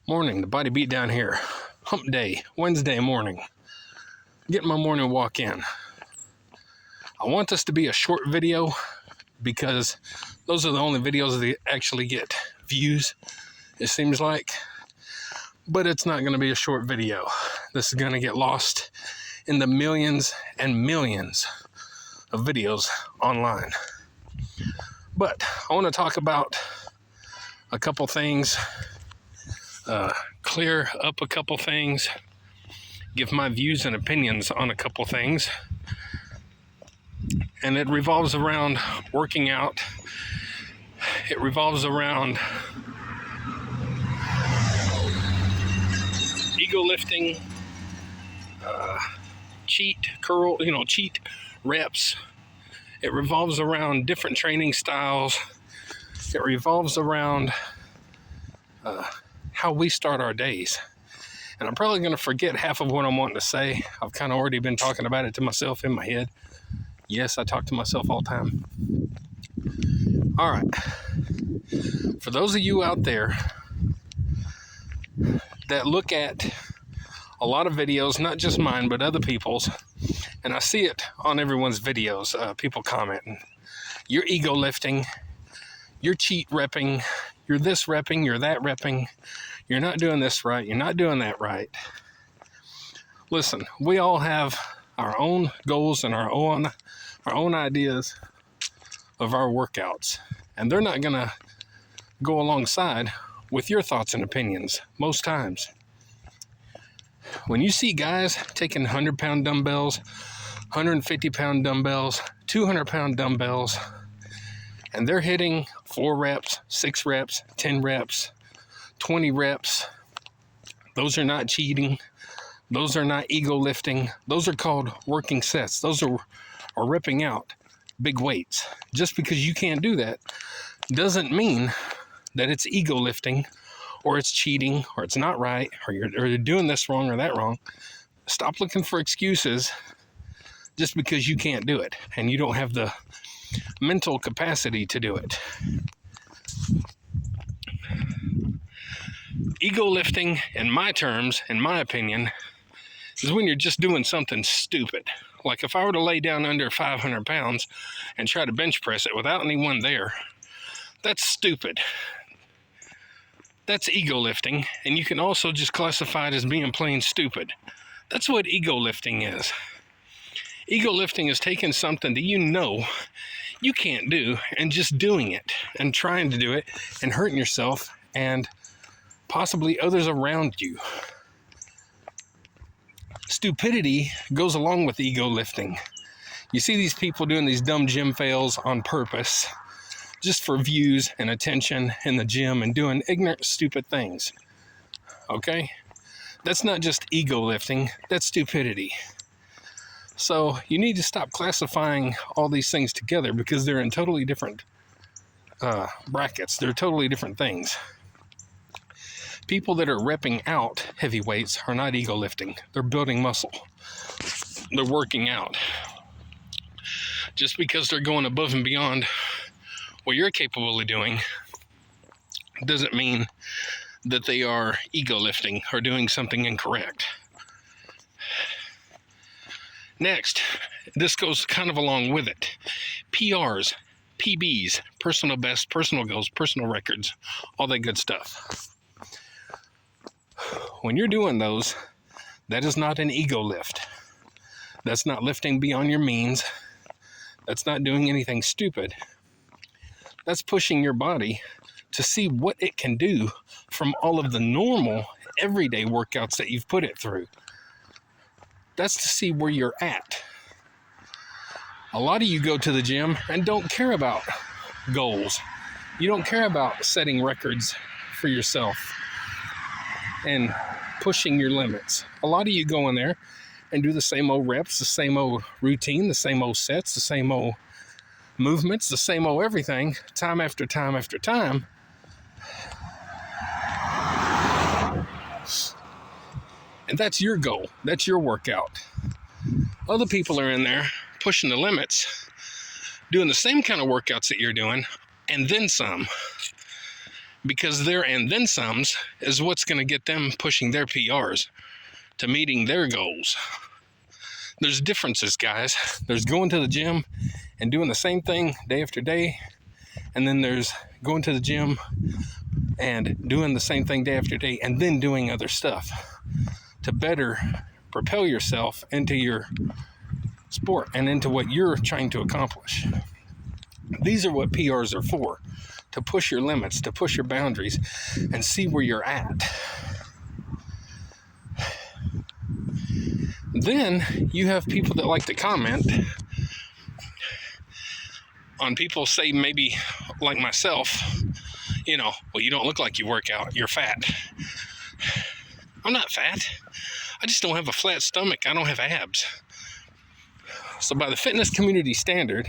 Morning, the body beat down here. Hump day, Wednesday morning. Getting my morning walk in. I want this to be a short video because those are the only videos that actually get views, it seems like. But it's not going to be a short video. This is going to get lost in the millions and millions of videos online. But I want to talk about a couple things, clear up a couple things, give my views and opinions on a couple things. And it revolves around working out. It revolves around ego lifting, cheat reps. It revolves around different training styles. It revolves around how we start our days. And I'm probably going to forget half of what I'm wanting to say. I've kind of already been talking about it to myself in my head. Yes, I talk to myself all the time. All right. For those of you out there that look at a lot of videos, not just mine, but other people's, and I see it on everyone's videos, people commenting, you're ego lifting, you're cheat repping, you're this repping, you're that repping, you're not doing this right, you're not doing that right. Listen, we all have our own goals and our own ideas of our workouts, and they're not going to go alongside with your thoughts and opinions most times. When you see guys taking 100-pound dumbbells, 150-pound dumbbells, 200-pound dumbbells, and they're hitting 4 reps, 6 reps, 10 reps, 20 reps, those are not cheating. Those are not ego lifting. Those are called working sets. Those are ripping out big weights. Just because you can't do that doesn't mean that it's ego lifting or it's cheating or it's not right or you're doing this wrong or that wrong. Stop looking for excuses just because you can't do it and you don't have the mental capacity to do it. Ego lifting, in my terms, in my opinion, is when you're just doing something stupid. Like if I were to lay down under 500 pounds and try to bench press it without anyone there, that's stupid. That's ego lifting, and you can also just classify it as being plain stupid. That's what ego lifting is. Ego lifting is taking something that you know you can't do and just doing it and trying to do it and hurting yourself and possibly others around you. Stupidity goes along with ego lifting. You see these people doing these dumb gym fails on purpose, just for views and attention in the gym and doing ignorant, stupid things. Okay? That's not just ego lifting, that's stupidity. So you need to stop classifying all these things together because they're in totally different brackets. They're totally different things. People that are repping out heavy weights are not ego lifting. They're building muscle. They're working out. Just because they're going above and beyond what you're capable of doing doesn't mean that they are ego lifting or doing something incorrect. Next, this goes kind of along with it. PRs, PBs, personal best, personal goals, personal records, all that good stuff. When you're doing those, that is not an ego lift. That's not lifting beyond your means. That's not doing anything stupid. That's pushing your body to see what it can do from all of the normal, everyday workouts that you've put it through. That's to see where you're at. A lot of you go to the gym and don't care about goals. You don't care about setting records for yourself and pushing your limits. A lot of you go in there and do the same old reps, the same old routine, the same old sets, the same old movements, the same old everything, time after time after time. And that's your goal. That's your workout. Other people are in there pushing the limits, doing the same kind of workouts that you're doing, and then some. because their and then somes is what's going to get them pushing their PRs to meeting their goals. There's differences, guys. There's going to the gym and doing the same thing day after day, and then there's going to the gym and doing the same thing day after day and then doing other stuff to better propel yourself into your sport and into what you're trying to accomplish. These are what PRs are for, to push your limits, to push your boundaries, and see where you're at. Then you have people that like to comment on people, say maybe like myself, well, you don't look like you work out, you're fat. I'm not fat. I just don't have a flat stomach. I don't have abs. So by the fitness community standard,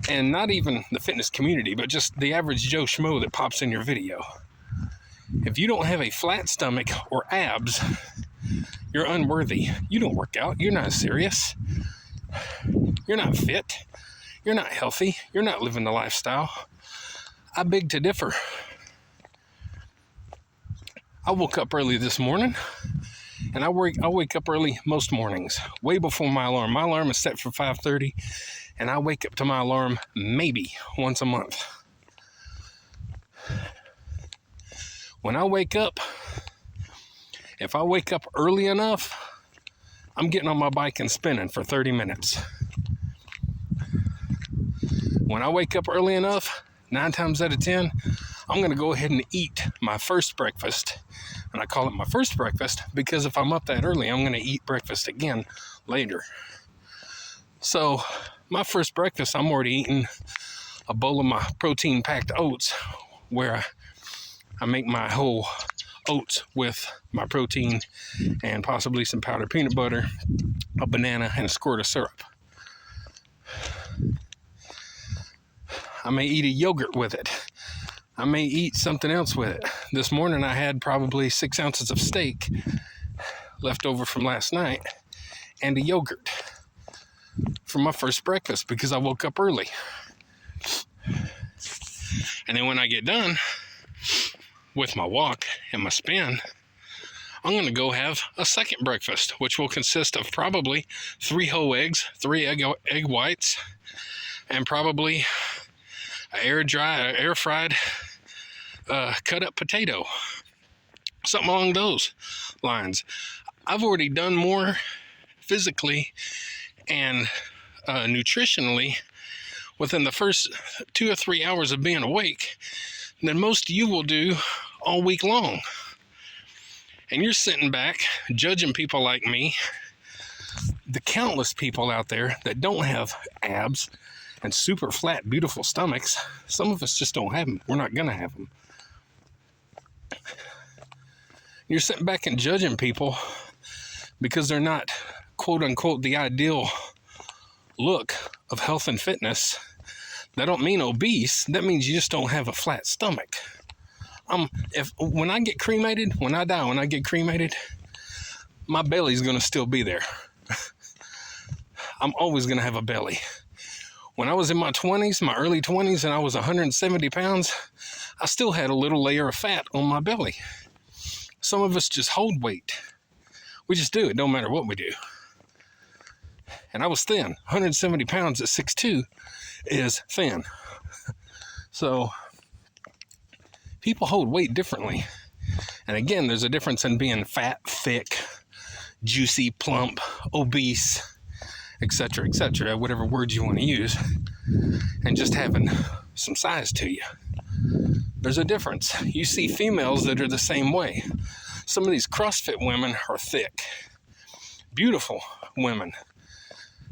and not even the fitness community, but just the average Joe Schmo that pops in your video, if you don't have a flat stomach or abs, you're unworthy. You don't work out. You're not serious. You're not fit. You're not healthy. You're not living the lifestyle. I beg to differ. I woke up early this morning, and I wake up early most mornings, way before my alarm. My alarm is set for 5:30, and I wake up to my alarm maybe once a month. When I wake up, if I wake up early enough, I'm getting on my bike and spinning for 30 minutes. When I wake up early enough, 9 times out of 10, I'm going to go ahead and eat my first breakfast. And I call it my first breakfast because if I'm up that early, I'm going to eat breakfast again later. So my first breakfast, I'm already eating a bowl of my protein-packed oats, where I make my whole oats with my protein and possibly some powdered peanut butter, a banana, and a squirt of syrup. I may eat a yogurt with it. I may eat something else with it. This morning I had probably 6 ounces of steak left over from last night and a yogurt for my first breakfast because I woke up early. And then when I get done with my walk and my spin, I'm going to go have a second breakfast, which will consist of probably 3 whole eggs, 3 egg whites, and probably air fried cut up potato, something along those lines. I've already done more physically and nutritionally within the first 2 or 3 hours of being awake than most of you will do all week long. And you're sitting back judging people like me, the countless people out there that don't have abs and super flat, beautiful stomachs. Some of us just don't have them. We're not going to have them. You're sitting back and judging people because they're not, quote unquote, the ideal look of health and fitness. That don't mean obese. That means you just don't have a flat stomach. When I get cremated, when I die, when I get cremated, my belly's going to still be there. I'm always going to have a belly. When I was in my 20s, my early 20s, and I was 170 pounds, I still had a little layer of fat on my belly. Some of us just hold weight. We just do. It don't matter what we do. And I was thin. 170 pounds at 6'2" is thin. So people hold weight differently. And again, there's a difference in being fat, thick, juicy, plump, obese, etc., whatever words you want to use, and just having some size to you. There's a difference. You see females that are the same way. Some of these CrossFit women are thick, beautiful women.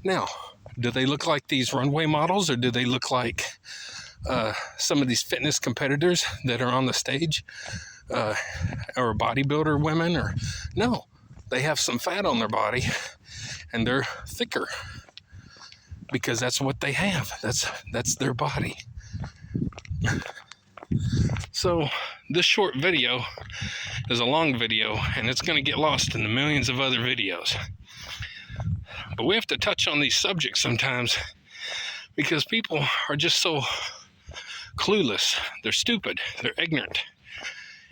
Now, do they look like these runway models, or do they look like some of these fitness competitors that are on the stage, or bodybuilder women? Or no, they have some fat on their body and they're thicker because that's what they have. That's their body. So this short video is a long video, and it's going to get lost in the millions of other videos. But we have to touch on these subjects sometimes because people are just so clueless, they're stupid, they're ignorant,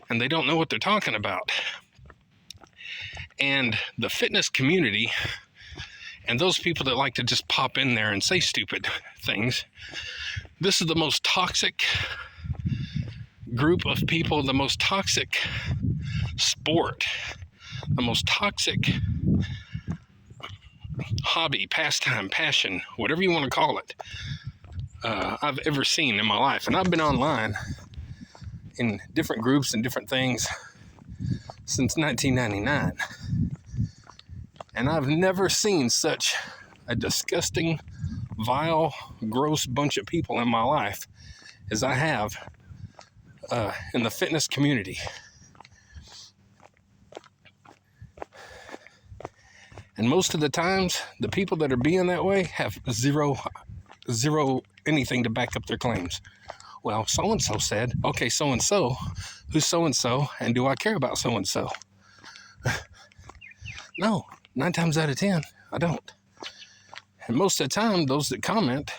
and they don't know what they're talking about. And the fitness community and those people that like to just pop in there and say stupid things, this is the most toxic group of people, the most toxic sport, the most toxic hobby, pastime, passion, whatever you want to call it, I've ever seen in my life. And I've been online in different groups and different things since 1999. And I've never seen such a disgusting, vile, gross bunch of people in my life as I have in the fitness community. And most of the times, the people that are being that way have zero anything to back up their claims. Well, so-and-so said, okay, so-and-so, who's so-and-so, and do I care about so-and-so? No, 9 times out of 10, I don't. And most of the time, those that comment,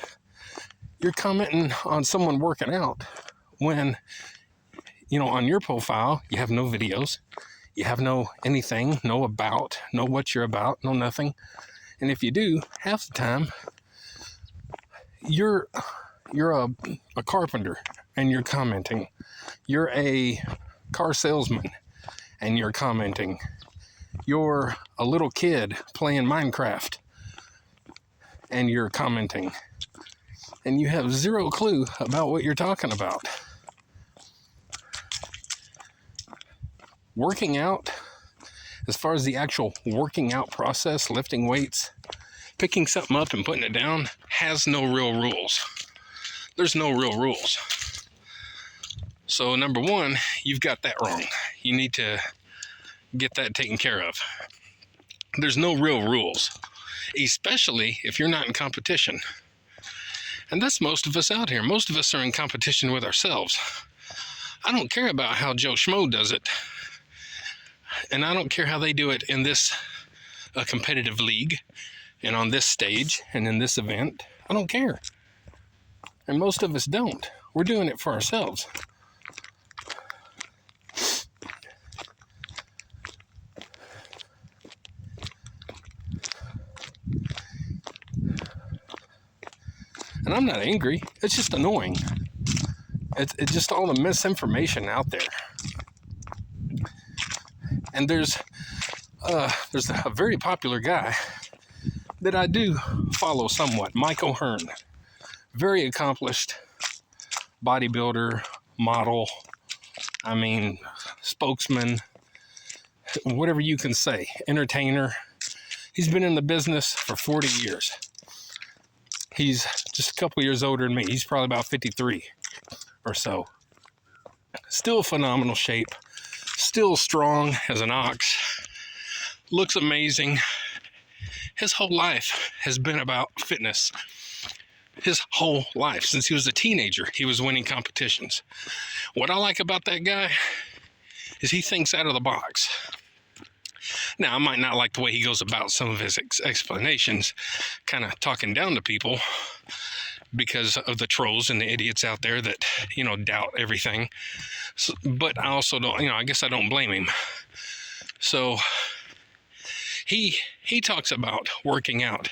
you're commenting on someone working out when, on your profile, you have no videos. You have no anything, no about, no what you're about, no nothing. And if you do, half the time, you're a carpenter and you're commenting. You're a car salesman and you're commenting. You're a little kid playing Minecraft and you're commenting. And you have zero clue about what you're talking about. Working out, as far as the actual working out process, lifting weights, picking something up and putting it down, has no real rules. There's no real rules. So number one, you've got that wrong. You need to get that taken care of. There's no real rules, especially if you're not in competition. And that's most of us out here. Most of us are in competition with ourselves. I don't care about how Joe Schmo does it. And I don't care how they do it in this competitive league and on this stage and in this event. I don't care. And most of us don't. We're doing it for ourselves. And I'm not angry. It's just annoying. It's just all the misinformation out there. And there's a very popular guy that I do follow somewhat, Mike O'Hearn. Very accomplished bodybuilder, model, spokesman, whatever you can say, entertainer. He's been in the business for 40 years. He's just a couple years older than me. He's probably about 53 or so. Still phenomenal shape. Still strong as an ox. Looks amazing. His whole life has been about fitness. His whole life. Since he was a teenager, he was winning competitions. What I like about that guy is he thinks out of the box. Now, I might not like the way he goes about some of his explanations, kind of talking down to people because of the trolls and the idiots out there that, doubt everything. So, but I also don't, I guess I don't blame him. So he talks about working out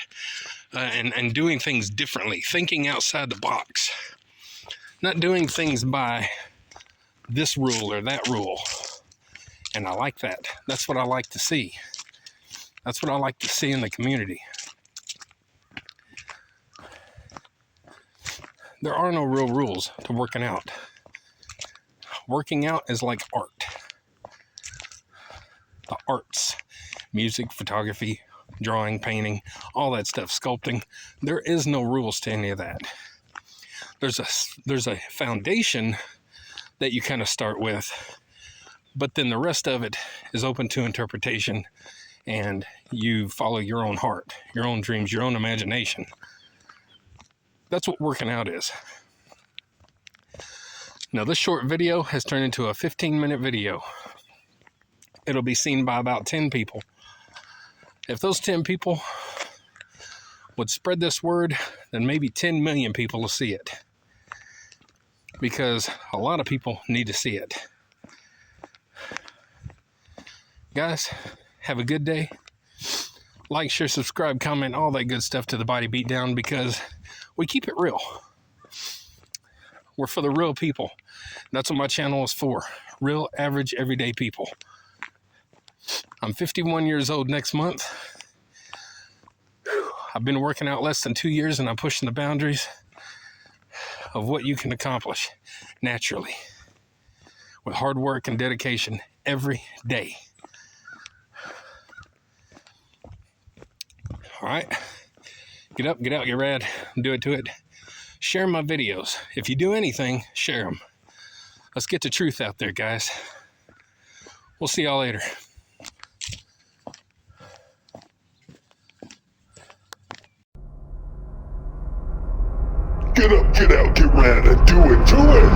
and doing things differently, thinking outside the box, not doing things by this rule or that rule. And I like that. That's what I like to see. That's what I like to see in the community. There are no real rules to working out. Working out is like art. The arts, music, photography, drawing, painting, all that stuff, sculpting. There is no rules to any of that. There's a foundation that you kind of start with, but then the rest of it is open to interpretation, and you follow your own heart, your own dreams, your own imagination. That's what working out is. Now, this short video has turned into a 15-minute video. It'll be seen by about 10 people. If those 10 people would spread this word, then maybe 10 million people will see it. because a lot of people need to see it. Guys, have a good day. Like, share, subscribe, comment, all that good stuff to the Body Beatdown, because we keep it real. We're for the real people. That's what my channel is for. Real, average, everyday people. I'm 51 years old next month. I've been working out less than 2 years, and I'm pushing the boundaries of what you can accomplish naturally with hard work and dedication every day. All right, get up, get out, get rad, do it to it. Share my videos. If you do anything, share them. Let's get the truth out there, guys. We'll see y'all later. Get up, get out, get rad, and do it to it.